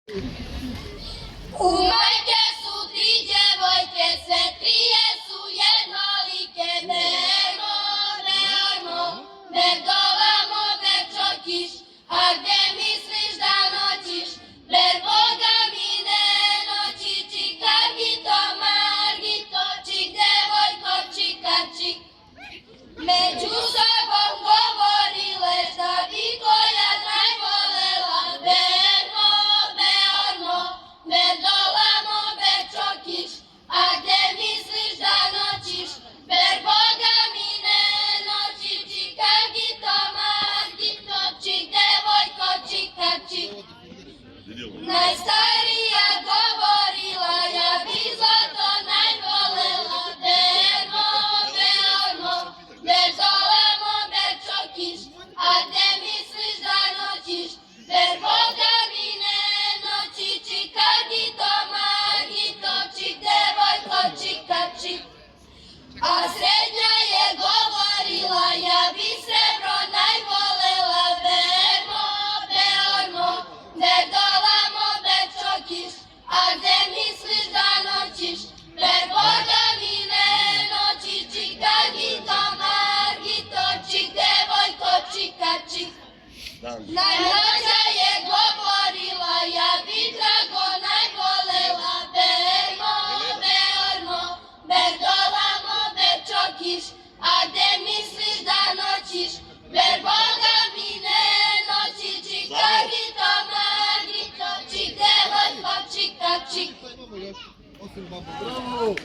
U majke su tri djevojke, sve trije su jednolike. Bermo, bermo, berdovamo, berčokiš, a gdje misliš da noćiš? Ber Boga mi ne noći, čika gito, margito, čik djevojko, čika čik. Među sobom govorile šta bi koja najvolela. Bermo, bermo, berdovamo, berčokiš, a gdje misliš da noćiš? Ber Boga mi ne noći, čika gito, margito, čik djevojko, čika čik. Najstarija govorila, ja bi zlato najvolela. Bermo, bermo, berdovamo, berčokiš, a gdje misliš da noćiš? Ber Boga mi ne noći, čika gito, margito, čik djevojko, čika čik. A srednja je govorila, ja bi srebro najvolela. Bermo, bermo, berdovamo, berčokiš, a gdje misliš da noćiš? Ber Boga mi ne noći, čika gito, margito, čik djevojko, čika čik. Najmlađa je govorila, ja bi drago najvolela. Bermo, bermo, berdovamo, berčokiš, a gdje misliš da noćiš? Ber Boga mi ne noći, čika gito, margito, čik djevojko, čika čik. Bravo!